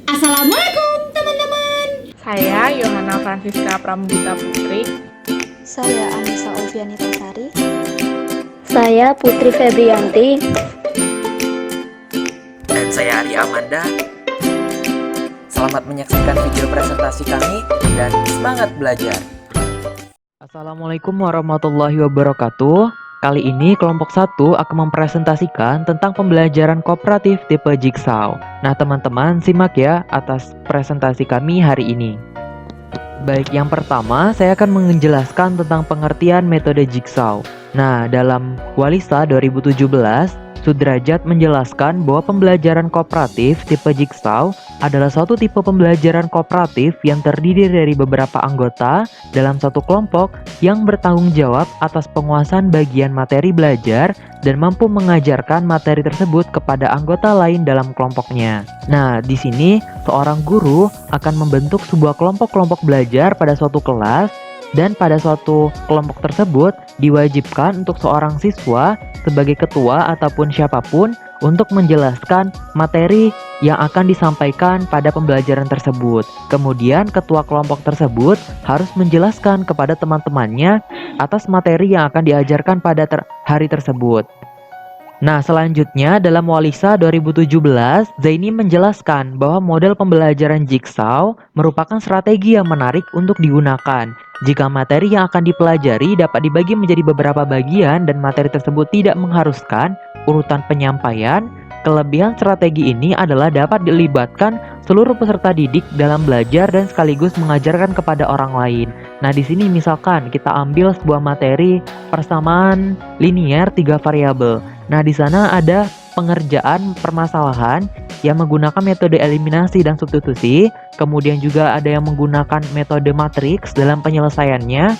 Assalamualaikum teman-teman. Saya Yohana Francisca Pramudita Putri. Saya Anissa Alfianita Sari. Saya Putri Febrianti. Dan saya Ari Amanda. Selamat menyaksikan video presentasi kami dan semangat belajar. Assalamualaikum warahmatullahi wabarakatuh. Kali ini kelompok 1 akan mempresentasikan tentang pembelajaran kooperatif tipe Jigsaw. Nah teman-teman simak ya atas presentasi kami hari ini. Baik, yang pertama saya akan menjelaskan tentang pengertian metode Jigsaw. Nah dalam Walisa 2017, Sudrajat menjelaskan bahwa pembelajaran kooperatif tipe Jigsaw adalah suatu tipe pembelajaran kooperatif yang terdiri dari beberapa anggota dalam satu kelompok yang bertanggung jawab atas penguasaan bagian materi belajar dan mampu mengajarkan materi tersebut kepada anggota lain dalam kelompoknya. Nah, di sini seorang guru akan membentuk sebuah kelompok-kelompok belajar pada suatu kelas, dan pada suatu kelompok tersebut diwajibkan untuk seorang siswa sebagai ketua ataupun siapapun untuk menjelaskan materi yang akan disampaikan pada pembelajaran tersebut. Kemudian ketua kelompok tersebut harus menjelaskan kepada teman-temannya atas materi yang akan diajarkan pada hari tersebut. Nah, selanjutnya dalam Walisa 2017, Zaini menjelaskan bahwa model pembelajaran Jigsaw merupakan strategi yang menarik untuk digunakan. Jika materi yang akan dipelajari dapat dibagi menjadi beberapa bagian dan materi tersebut tidak mengharuskan urutan penyampaian, kelebihan strategi ini adalah dapat dilibatkan seluruh peserta didik dalam belajar dan sekaligus mengajarkan kepada orang lain. Nah, di sini misalkan kita ambil sebuah materi persamaan linier 3 variabel. Nah, di sana ada pengerjaan permasalahan yang menggunakan metode eliminasi dan substitusi, kemudian juga ada yang menggunakan metode matriks dalam penyelesaiannya,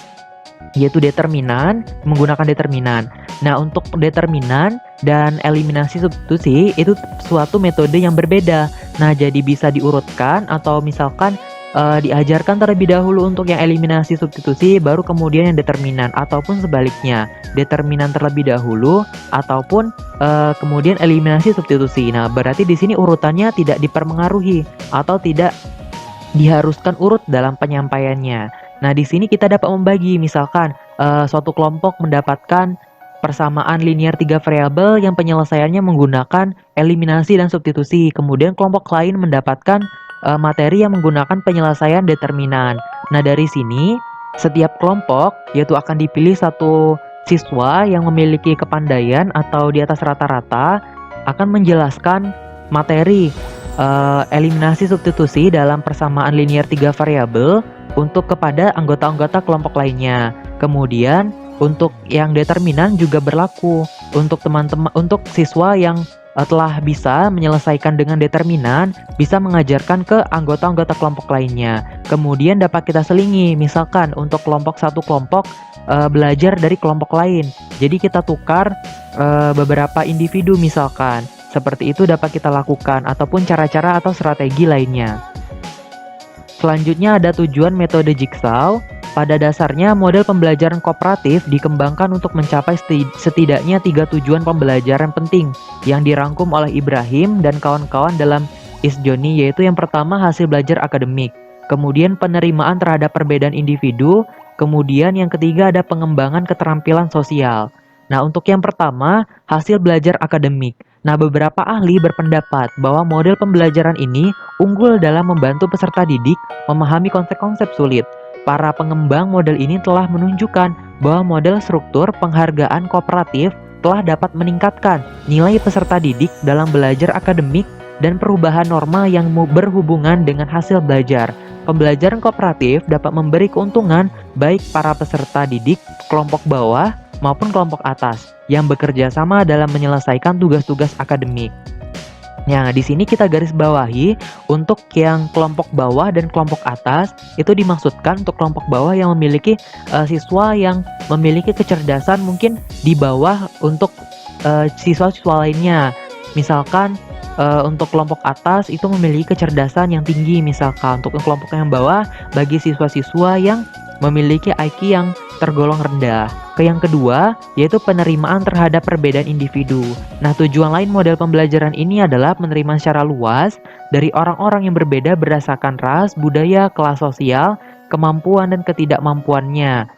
yaitu determinan, menggunakan determinan. Nah, untuk determinan dan eliminasi substitusi itu suatu metode yang berbeda. Nah, jadi bisa diurutkan atau misalkan diajarkan terlebih dahulu untuk yang eliminasi substitusi, baru kemudian yang determinan, ataupun sebaliknya, determinan terlebih dahulu ataupun kemudian eliminasi substitusi. Nah, berarti di sini urutannya tidak dipermengaruhi atau tidak diharuskan urut dalam penyampaiannya. Nah, di sini kita dapat membagi, misalkan suatu kelompok mendapatkan persamaan linier 3 variabel yang penyelesaiannya menggunakan eliminasi dan substitusi. Kemudian kelompok lain mendapatkan materi yang menggunakan penyelesaian determinan. Nah, dari sini setiap kelompok yaitu akan dipilih satu siswa yang memiliki kepandaian atau di atas rata-rata akan menjelaskan materi eliminasi substitusi dalam persamaan linier 3 variabel untuk kepada anggota-anggota kelompok lainnya. Kemudian untuk yang determinan juga berlaku untuk teman-teman, untuk siswa yang telah bisa menyelesaikan dengan determinan bisa mengajarkan ke anggota-anggota kelompok lainnya. Kemudian dapat kita selingi, misalkan untuk kelompok satu kelompok belajar dari kelompok lain. Jadi kita tukar beberapa individu misalkan. Seperti itu dapat kita lakukan ataupun cara-cara atau strategi lainnya. Selanjutnya ada tujuan metode Jigsaw. Pada dasarnya, model pembelajaran kooperatif dikembangkan untuk mencapai setidaknya 3 tujuan pembelajaran penting yang dirangkum oleh Ibrahim dan kawan-kawan dalam Isjoni, yaitu yang pertama hasil belajar akademik, kemudian penerimaan terhadap perbedaan individu, kemudian yang ketiga ada pengembangan keterampilan sosial. Nah, untuk yang pertama, hasil belajar akademik. Nah, beberapa ahli berpendapat bahwa model pembelajaran ini unggul dalam membantu peserta didik memahami konsep-konsep sulit. Para pengembang model ini telah menunjukkan bahwa model struktur penghargaan kooperatif telah dapat meningkatkan nilai peserta didik dalam belajar akademik dan perubahan norma yang berhubungan dengan hasil belajar. Pembelajaran kooperatif dapat memberi keuntungan baik para peserta didik kelompok bawah maupun kelompok atas yang bekerja sama dalam menyelesaikan tugas-tugas akademik. Nah, di sini kita garis bawahi untuk yang kelompok bawah dan kelompok atas itu dimaksudkan untuk kelompok bawah yang memiliki siswa yang memiliki kecerdasan mungkin di bawah untuk siswa-siswa lainnya. Misalkan untuk kelompok atas itu memiliki kecerdasan yang tinggi, misalkan untuk kelompok yang bawah bagi siswa-siswa yang memiliki IQ yang tergolong rendah. Yang kedua, yaitu penerimaan terhadap perbedaan individu. Nah, tujuan lain model pembelajaran ini adalah penerimaan secara luas dari orang-orang yang berbeda berdasarkan ras, budaya, kelas sosial, kemampuan, dan ketidakmampuannya.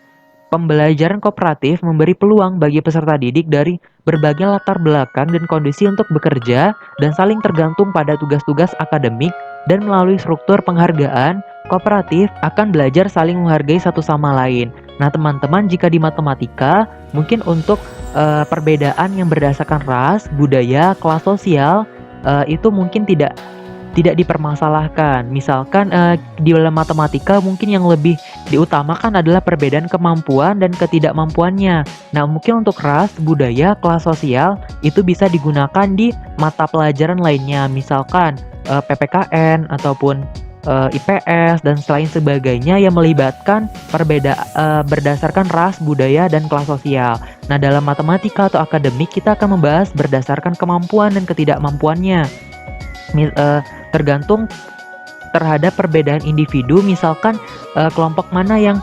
Pembelajaran kooperatif memberi peluang bagi peserta didik dari berbagai latar belakang dan kondisi untuk bekerja dan saling tergantung pada tugas-tugas akademik, dan melalui struktur penghargaan, kooperatif akan belajar saling menghargai satu sama lain. Nah, teman-teman, jika di matematika, mungkin untuk perbedaan yang berdasarkan ras, budaya, kelas sosial, itu mungkin tidak dipermasalahkan. Misalkan di dalam matematika mungkin yang lebih diutamakan adalah perbedaan kemampuan dan ketidakmampuannya. Nah, mungkin untuk ras, budaya, kelas sosial itu bisa digunakan di mata pelajaran lainnya, misalkan PPKN ataupun IPS dan selain sebagainya yang melibatkan berdasarkan ras, budaya, dan kelas sosial. Nah, dalam matematika atau akademik kita akan membahas berdasarkan kemampuan dan ketidakmampuannya. Tergantung terhadap perbedaan individu, misalkan kelompok mana yang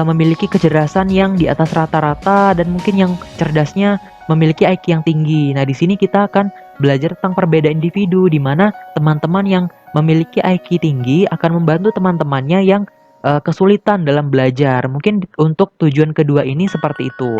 memiliki kecerdasan yang di atas rata-rata dan mungkin yang cerdasnya memiliki IQ yang tinggi. Nah, di sini kita akan belajar tentang perbedaan individu, di mana teman-teman yang memiliki IQ tinggi akan membantu teman-temannya yang kesulitan dalam belajar. Mungkin untuk tujuan kedua ini seperti itu.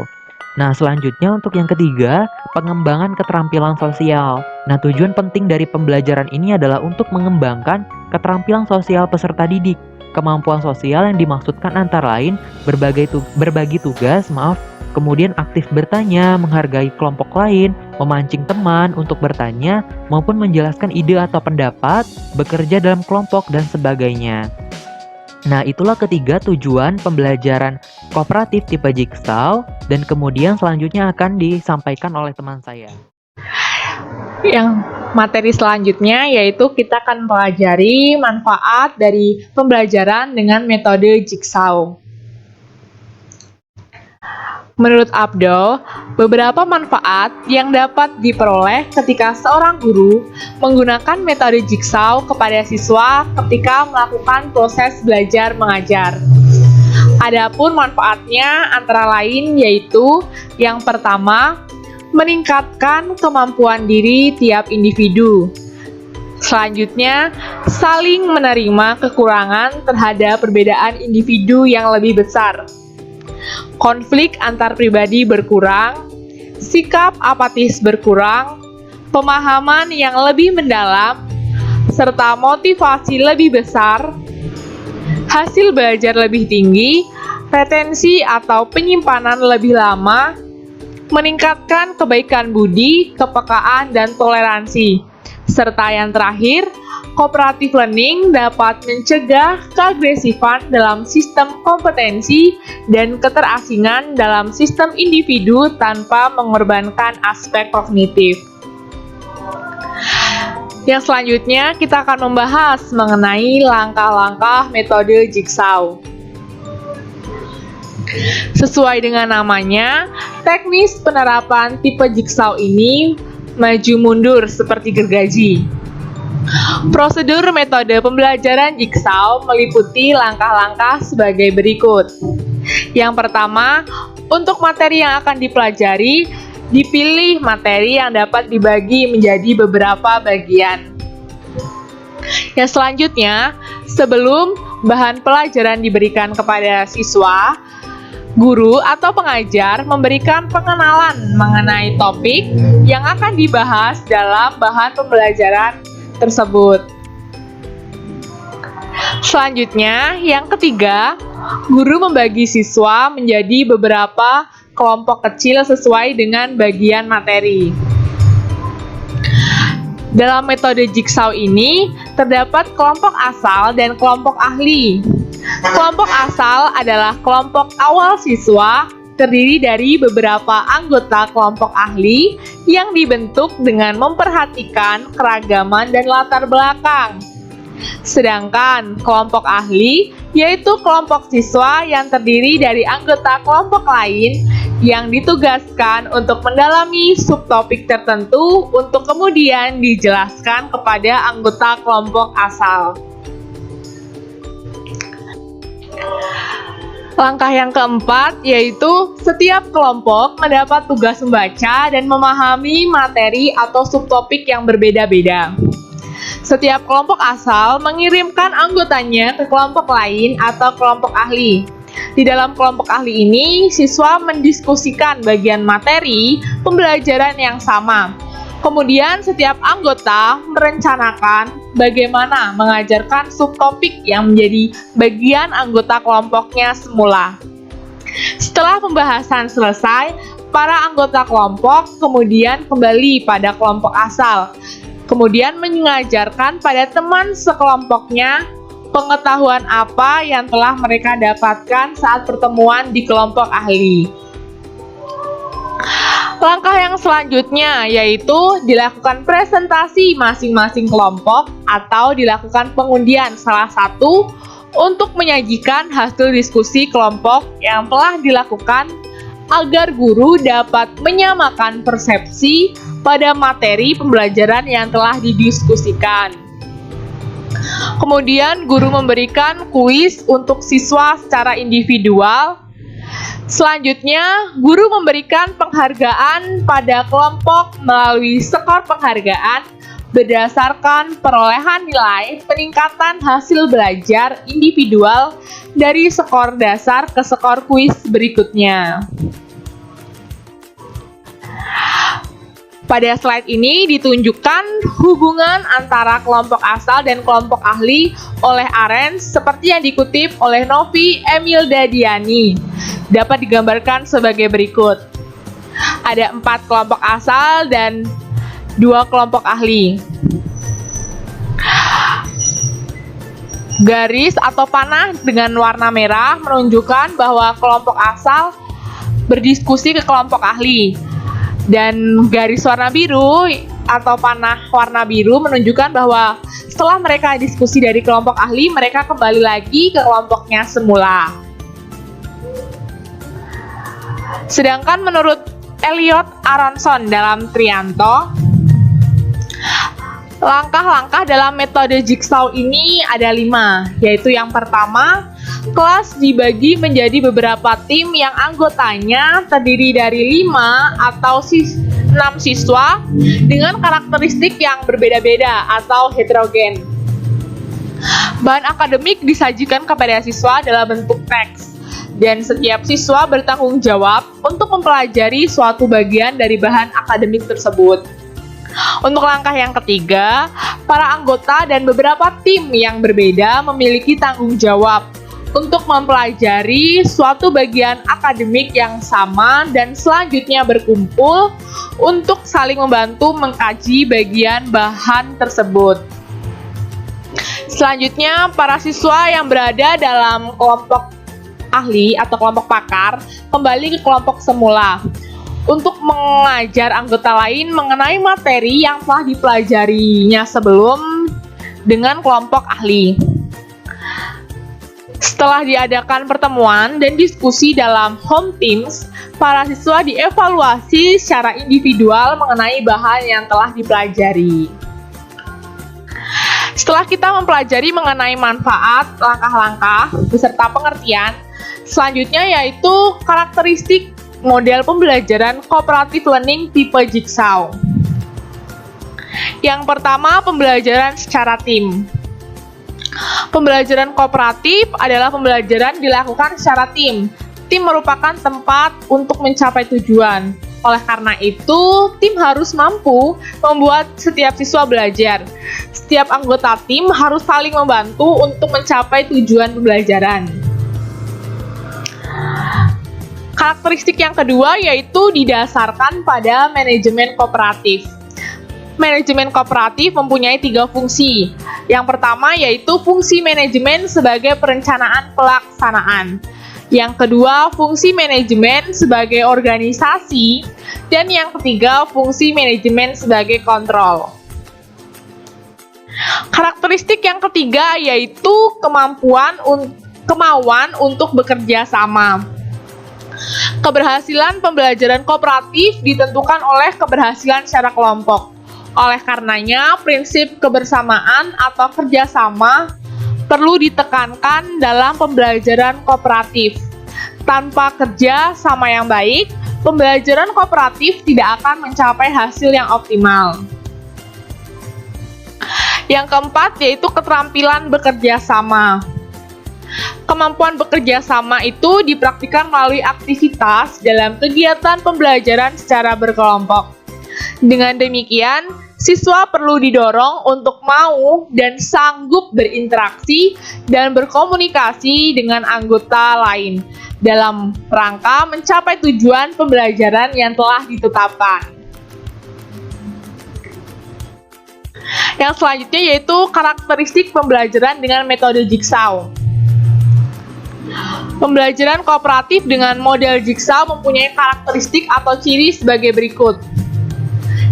Nah, selanjutnya untuk yang ketiga, pengembangan keterampilan sosial. Nah, tujuan penting dari pembelajaran ini adalah untuk mengembangkan keterampilan sosial peserta didik. Kemampuan sosial yang dimaksudkan antara lain berbagi tugas, kemudian aktif bertanya, menghargai kelompok lain, memancing teman untuk bertanya, maupun menjelaskan ide atau pendapat, bekerja dalam kelompok, dan sebagainya. Nah, itulah ketiga tujuan pembelajaran kooperatif tipe Jigsaw, dan kemudian selanjutnya akan disampaikan oleh teman saya. Yang materi selanjutnya yaitu kita akan mempelajari manfaat dari pembelajaran dengan metode Jigsaw. Menurut Abdul, beberapa manfaat yang dapat diperoleh ketika seorang guru menggunakan metode Jigsaw kepada siswa ketika melakukan proses belajar mengajar. Adapun manfaatnya antara lain yaitu yang pertama, meningkatkan kemampuan diri tiap individu. Selanjutnya, saling menerima kekurangan terhadap perbedaan individu yang lebih besar. Konflik antar pribadi berkurang, sikap apatis berkurang, pemahaman yang lebih mendalam, serta motivasi lebih besar, hasil belajar lebih tinggi, retensi atau penyimpanan lebih lama, meningkatkan kebaikan budi, kepekaan, dan toleransi. Serta yang terakhir, cooperative learning dapat mencegah keagresifan dalam sistem kompetensi dan keterasingan dalam sistem individu tanpa mengorbankan aspek kognitif. Yang selanjutnya, kita akan membahas mengenai langkah-langkah metode Jigsaw. Sesuai dengan namanya, teknis penerapan tipe Jigsaw ini maju mundur seperti gergaji. Prosedur metode pembelajaran Jigsaw meliputi langkah-langkah sebagai berikut. Yang pertama, untuk materi yang akan dipelajari, dipilih materi yang dapat dibagi menjadi beberapa bagian. Yang selanjutnya, sebelum bahan pelajaran diberikan kepada siswa, guru atau pengajar memberikan pengenalan mengenai topik yang akan dibahas dalam bahan pembelajaran tersebut. Selanjutnya, yang ketiga, guru membagi siswa menjadi beberapa kelompok kecil sesuai dengan bagian materi. Dalam metode Jigsaw ini, terdapat kelompok asal dan kelompok ahli. Kelompok asal adalah kelompok awal siswa, terdiri dari beberapa anggota kelompok ahli yang dibentuk dengan memperhatikan keragaman dan latar belakang. Sedangkan kelompok ahli yaitu kelompok siswa yang terdiri dari anggota kelompok lain yang ditugaskan untuk mendalami subtopik tertentu untuk kemudian dijelaskan kepada anggota kelompok asal. Langkah yang keempat yaitu setiap kelompok mendapat tugas membaca dan memahami materi atau subtopik yang berbeda-beda. Setiap kelompok asal mengirimkan anggotanya ke kelompok lain atau kelompok ahli. Di dalam kelompok ahli ini, siswa mendiskusikan bagian materi pembelajaran yang sama. Kemudian setiap anggota merencanakan bagaimana mengajarkan subtopik yang menjadi bagian anggota kelompoknya semula. Setelah pembahasan selesai, para anggota kelompok kemudian kembali pada kelompok asal. Kemudian mengajarkan pada teman sekelompoknya pengetahuan apa yang telah mereka dapatkan saat pertemuan di kelompok ahli. Langkah yang selanjutnya yaitu dilakukan presentasi masing-masing kelompok atau dilakukan pengundian salah satu untuk menyajikan hasil diskusi kelompok yang telah dilakukan agar guru dapat menyamakan persepsi pada materi pembelajaran yang telah didiskusikan. Kemudian guru memberikan kuis untuk siswa secara individual. Selanjutnya, guru memberikan penghargaan pada kelompok melalui skor penghargaan berdasarkan perolehan nilai peningkatan hasil belajar individual dari skor dasar ke skor kuis berikutnya. Pada slide ini ditunjukkan hubungan antara kelompok asal dan kelompok ahli oleh Arens seperti yang dikutip oleh Novi Emilda Diani. Dapat digambarkan sebagai berikut. Ada 4 kelompok asal dan 2 kelompok ahli. Garis atau panah dengan warna merah menunjukkan bahwa kelompok asal berdiskusi ke kelompok ahli. Dan garis warna biru atau panah warna biru menunjukkan bahwa setelah mereka diskusi dari kelompok ahli, mereka kembali lagi ke kelompoknya semula. Sedangkan menurut Elliot Aronson dalam Trianto, langkah-langkah dalam metode jigsaw ini ada 5, yaitu yang pertama, kelas dibagi menjadi beberapa tim yang anggotanya terdiri dari 5 atau 6 siswa dengan karakteristik yang berbeda-beda atau heterogen. Bahan akademik disajikan kepada siswa dalam bentuk teks, dan setiap siswa bertanggung jawab untuk mempelajari suatu bagian dari bahan akademik tersebut. Untuk langkah yang ketiga, para anggota dan beberapa tim yang berbeda memiliki tanggung jawab untuk mempelajari suatu bagian akademik yang sama dan selanjutnya berkumpul untuk saling membantu mengkaji bagian bahan tersebut. Selanjutnya, para siswa yang berada dalam kelompok ahli atau kelompok pakar kembali ke kelompok semula untuk mengajar anggota lain mengenai materi yang telah dipelajarinya sebelum dengan kelompok ahli. Setelah diadakan pertemuan dan diskusi dalam home teams, para siswa dievaluasi secara individual mengenai bahan yang telah dipelajari. Setelah kita mempelajari mengenai manfaat, langkah-langkah, beserta pengertian, selanjutnya yaitu karakteristik model pembelajaran cooperative learning tipe jigsaw. Yang pertama, pembelajaran secara tim. Pembelajaran kooperatif adalah pembelajaran dilakukan secara tim. Tim merupakan tempat untuk mencapai tujuan. Oleh karena itu, tim harus mampu membuat setiap siswa belajar. Setiap anggota tim harus saling membantu untuk mencapai tujuan pembelajaran. Karakteristik yang kedua yaitu didasarkan pada manajemen kooperatif. Manajemen kooperatif mempunyai 3 fungsi. Yang pertama yaitu fungsi manajemen sebagai perencanaan pelaksanaan. Yang kedua, fungsi manajemen sebagai organisasi. Dan yang ketiga, fungsi manajemen sebagai kontrol. Karakteristik yang ketiga yaitu kemauan untuk bekerja sama. Keberhasilan pembelajaran kooperatif ditentukan oleh keberhasilan secara kelompok. Oleh karenanya, prinsip kebersamaan atau kerjasama perlu ditekankan dalam pembelajaran kooperatif. Tanpa kerja sama yang baik, pembelajaran kooperatif tidak akan mencapai hasil yang optimal. Yang keempat yaitu keterampilan bekerja sama. Kemampuan bekerja sama itu dipraktikkan melalui aktivitas dalam kegiatan pembelajaran secara berkelompok. Dengan demikian, siswa perlu didorong untuk mau dan sanggup berinteraksi dan berkomunikasi dengan anggota lain dalam rangka mencapai tujuan pembelajaran yang telah ditetapkan. Yang selanjutnya yaitu karakteristik pembelajaran dengan metode Jigsaw. Pembelajaran kooperatif dengan model Jigsaw mempunyai karakteristik atau ciri sebagai berikut.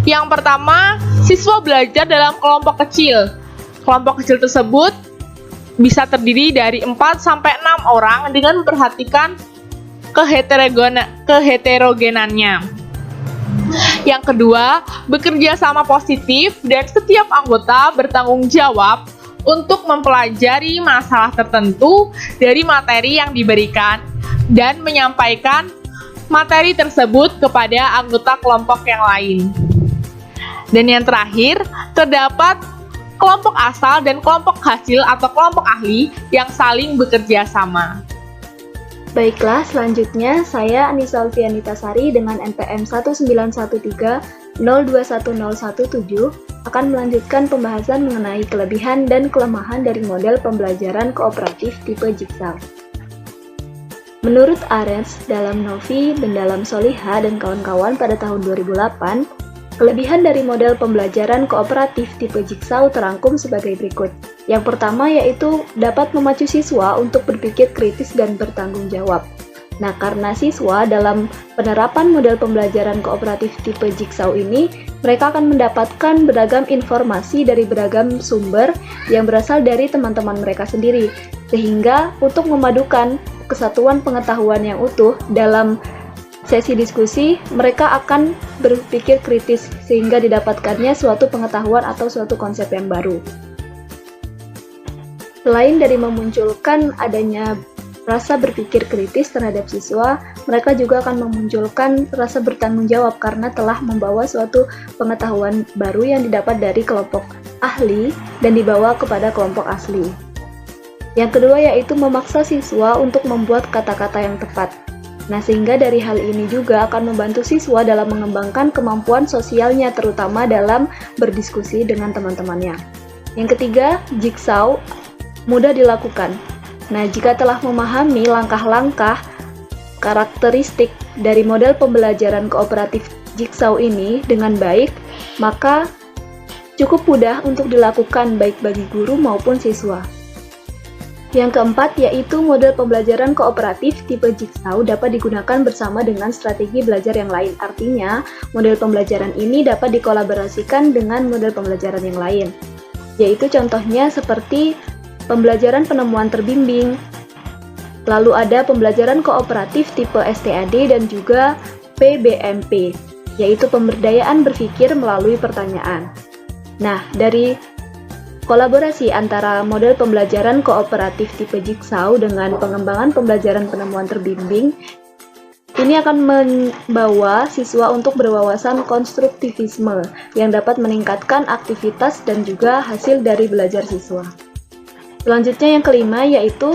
Yang pertama, siswa belajar dalam kelompok kecil. Kelompok kecil tersebut bisa terdiri dari 4-6 orang dengan memperhatikan keheterogenannya. Yang kedua, bekerja sama positif dan setiap anggota bertanggung jawab untuk mempelajari masalah tertentu dari materi yang diberikan dan menyampaikan materi tersebut kepada anggota kelompok yang lain. Dan yang terakhir, terdapat kelompok asal dan kelompok hasil atau kelompok ahli yang saling bekerja sama. Baiklah, selanjutnya saya Anissa Alfianitasari dengan NPM 19130210117 akan melanjutkan pembahasan mengenai kelebihan dan kelemahan dari model pembelajaran kooperatif tipe Jigsaw. Menurut Arens dalam Novi dan dalam Soliha dan kawan-kawan pada tahun 2008, kelebihan dari model pembelajaran kooperatif tipe Jigsaw terangkum sebagai berikut. Yang pertama yaitu dapat memacu siswa untuk berpikir kritis dan bertanggung jawab. Nah, karena siswa dalam penerapan model pembelajaran kooperatif tipe Jigsaw ini, mereka akan mendapatkan beragam informasi dari beragam sumber yang berasal dari teman-teman mereka sendiri. Sehingga untuk memadukan kesatuan pengetahuan yang utuh dalam sesi diskusi, mereka akan berpikir kritis sehingga didapatkannya suatu pengetahuan atau suatu konsep yang baru. Selain dari memunculkan adanya rasa berpikir kritis terhadap siswa, mereka juga akan memunculkan rasa bertanggung jawab karena telah membawa suatu pengetahuan baru yang didapat dari kelompok ahli dan dibawa kepada kelompok asli. Yang kedua yaitu memaksa siswa untuk membuat kata-kata yang tepat. Nah, sehingga dari hal ini juga akan membantu siswa dalam mengembangkan kemampuan sosialnya, terutama dalam berdiskusi dengan teman-temannya. Yang ketiga, Jigsaw mudah dilakukan. Nah, jika telah memahami langkah-langkah karakteristik dari model pembelajaran kooperatif Jigsaw ini dengan baik, maka cukup mudah untuk dilakukan baik bagi guru maupun siswa. Yang keempat yaitu model pembelajaran kooperatif tipe Jigsaw dapat digunakan bersama dengan strategi belajar yang lain. Artinya, model pembelajaran ini dapat dikolaborasikan dengan model pembelajaran yang lain. Yaitu contohnya seperti pembelajaran penemuan terbimbing, lalu ada pembelajaran kooperatif tipe STAD dan juga PBMP, yaitu pemberdayaan berpikir melalui pertanyaan. Nah, dari kolaborasi antara model pembelajaran kooperatif tipe Jigsaw dengan pengembangan pembelajaran penemuan terbimbing, ini akan membawa siswa untuk berwawasan konstruktivisme yang dapat meningkatkan aktivitas dan juga hasil dari belajar siswa. Selanjutnya yang kelima yaitu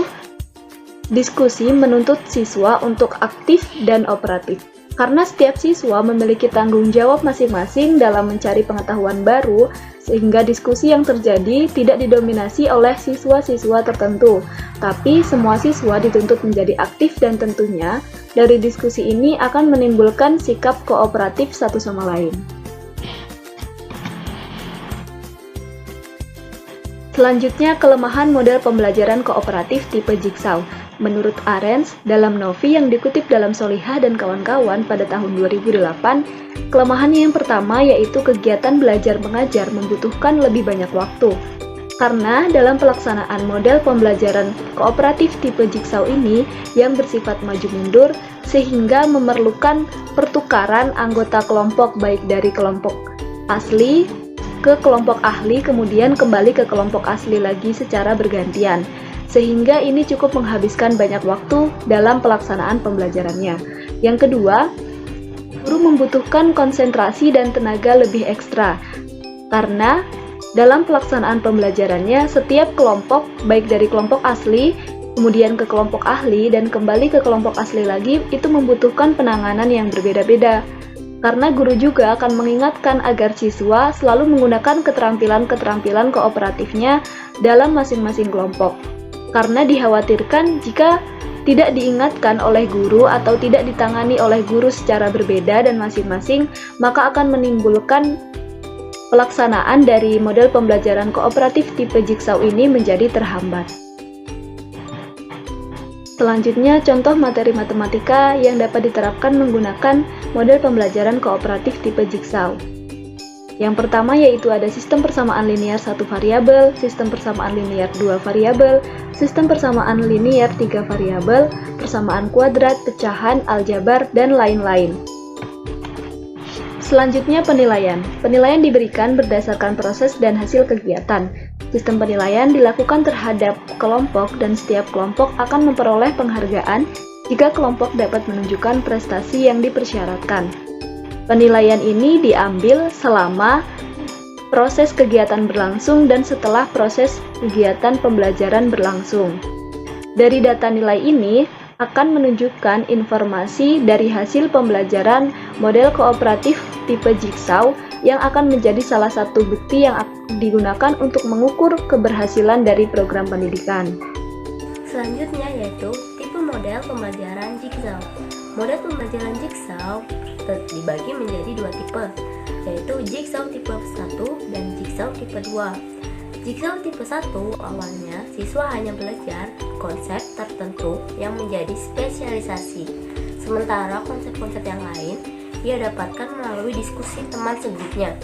diskusi menuntut siswa untuk aktif dan operatif. Karena setiap siswa memiliki tanggung jawab masing-masing dalam mencari pengetahuan baru, sehingga diskusi yang terjadi tidak didominasi oleh siswa-siswa tertentu, tapi semua siswa dituntut menjadi aktif dan tentunya dari diskusi ini akan menimbulkan sikap kooperatif satu sama lain. Selanjutnya, kelemahan model pembelajaran kooperatif tipe Jigsaw. Menurut Arens, dalam Novi yang dikutip dalam Soliha dan kawan-kawan pada tahun 2008, kelemahannya yang pertama yaitu kegiatan belajar mengajar membutuhkan lebih banyak waktu. Karena dalam pelaksanaan model pembelajaran kooperatif tipe Jigsaw ini yang bersifat maju mundur, sehingga memerlukan pertukaran anggota kelompok baik dari kelompok asli ke kelompok ahli, kemudian kembali ke kelompok asli lagi secara bergantian. sehingga ini cukup menghabiskan banyak waktu dalam pelaksanaan pembelajarannya. Yang kedua, guru membutuhkan konsentrasi dan tenaga lebih ekstra, karena dalam pelaksanaan pembelajarannya, setiap kelompok, baik dari kelompok asli, kemudian ke kelompok ahli, dan kembali ke kelompok asli lagi, itu membutuhkan penanganan yang berbeda-beda. Karena guru juga akan mengingatkan agar siswa selalu menggunakan keterampilan-keterampilan kooperatifnya dalam masing-masing kelompok. Karena dikhawatirkan jika tidak diingatkan oleh guru atau tidak ditangani oleh guru secara berbeda dan masing-masing, maka akan menimbulkan pelaksanaan dari model pembelajaran kooperatif tipe Jigsaw ini menjadi terhambat. Selanjutnya, contoh materi matematika yang dapat diterapkan menggunakan model pembelajaran kooperatif tipe Jigsaw. Yang pertama yaitu ada sistem persamaan linear 1 variabel, sistem persamaan linear 2 variabel, sistem persamaan linear 3 variabel, persamaan kuadrat, pecahan, aljabar, dan lain-lain. Selanjutnya penilaian. Penilaian diberikan berdasarkan proses dan hasil kegiatan. Sistem penilaian dilakukan terhadap kelompok dan setiap kelompok akan memperoleh penghargaan jika kelompok dapat menunjukkan prestasi yang dipersyaratkan. Penilaian ini diambil selama proses kegiatan berlangsung dan setelah proses kegiatan pembelajaran berlangsung. Dari data nilai ini akan menunjukkan informasi dari hasil pembelajaran model kooperatif tipe Jigsaw yang akan menjadi salah satu bukti yang digunakan untuk mengukur keberhasilan dari program pendidikan. Selanjutnya yaitu tipe model pembelajaran Jigsaw. Model pembelajaran Jigsaw dibagi menjadi dua tipe, yaitu Jigsaw tipe 1 dan Jigsaw tipe 2. Jigsaw tipe 1 awalnya siswa hanya belajar konsep tertentu yang menjadi spesialisasi, sementara konsep-konsep yang lain ia dapatkan melalui diskusi teman segrupnya.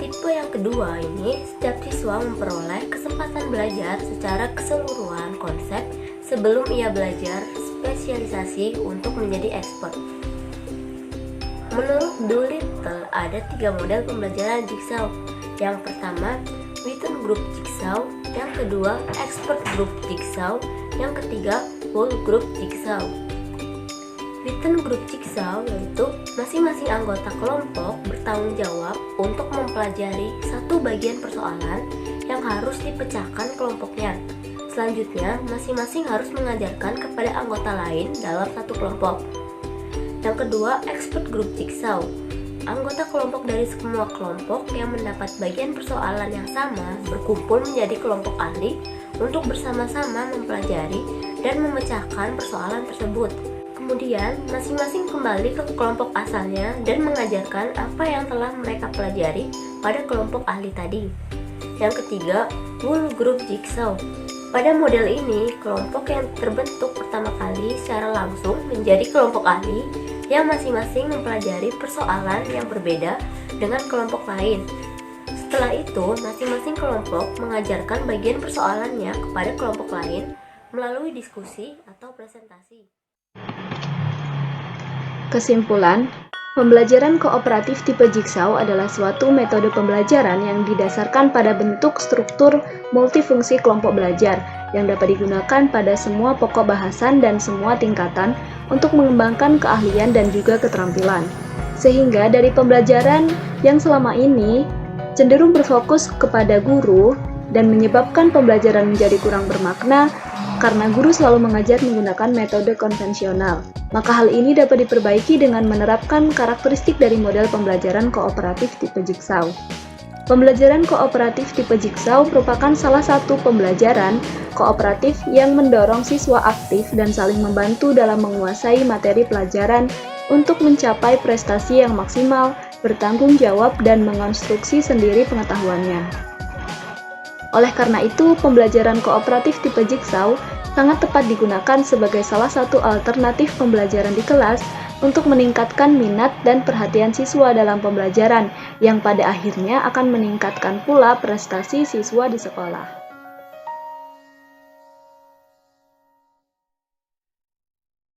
Tipe yang kedua ini, setiap siswa memperoleh kesempatan belajar secara keseluruhan konsep sebelum ia belajar spesialisasi untuk menjadi expert. Menurut Doolittle, ada 3 model pembelajaran Jigsaw. Yang pertama, Witten Group Jigsaw, yang kedua, Expert Group Jigsaw, yang ketiga, Whole Group Jigsaw. Witten Group Jigsaw yaitu masing-masing anggota kelompok bertanggung jawab untuk mempelajari satu bagian persoalan yang harus dipecahkan kelompoknya. Selanjutnya, masing-masing harus mengajarkan kepada anggota lain dalam satu kelompok. Yang kedua, Expert Group Jigsaw. Anggota kelompok dari semua kelompok yang mendapat bagian persoalan yang sama berkumpul menjadi kelompok ahli untuk bersama-sama mempelajari dan memecahkan persoalan tersebut. Kemudian, masing-masing kembali ke kelompok asalnya dan mengajarkan apa yang telah mereka pelajari pada kelompok ahli tadi. Yang ketiga, Whole Group Jigsaw. Pada model ini, kelompok yang terbentuk pertama kali secara langsung menjadi kelompok ahli yang masing-masing mempelajari persoalan yang berbeda dengan kelompok lain. Setelah itu, masing-masing kelompok mengajarkan bagian persoalannya kepada kelompok lain melalui diskusi atau presentasi. Kesimpulan, pembelajaran kooperatif tipe Jigsaw adalah suatu metode pembelajaran yang didasarkan pada bentuk struktur multifungsi kelompok belajar yang dapat digunakan pada semua pokok bahasan dan semua tingkatan untuk mengembangkan keahlian dan juga keterampilan. Sehingga dari pembelajaran yang selama ini cenderung berfokus kepada guru dan menyebabkan pembelajaran menjadi kurang bermakna karena guru selalu mengajar menggunakan metode konvensional. Maka hal ini dapat diperbaiki dengan menerapkan karakteristik dari model pembelajaran kooperatif tipe Jigsaw. Pembelajaran kooperatif tipe Jigsaw merupakan salah satu pembelajaran kooperatif yang mendorong siswa aktif dan saling membantu dalam menguasai materi pelajaran untuk mencapai prestasi yang maksimal, bertanggung jawab, dan mengonstruksi sendiri pengetahuannya. Oleh karena itu, pembelajaran kooperatif tipe Jigsaw sangat tepat digunakan sebagai salah satu alternatif pembelajaran di kelas untuk meningkatkan minat dan perhatian siswa dalam pembelajaran, yang pada akhirnya akan meningkatkan pula prestasi siswa di sekolah.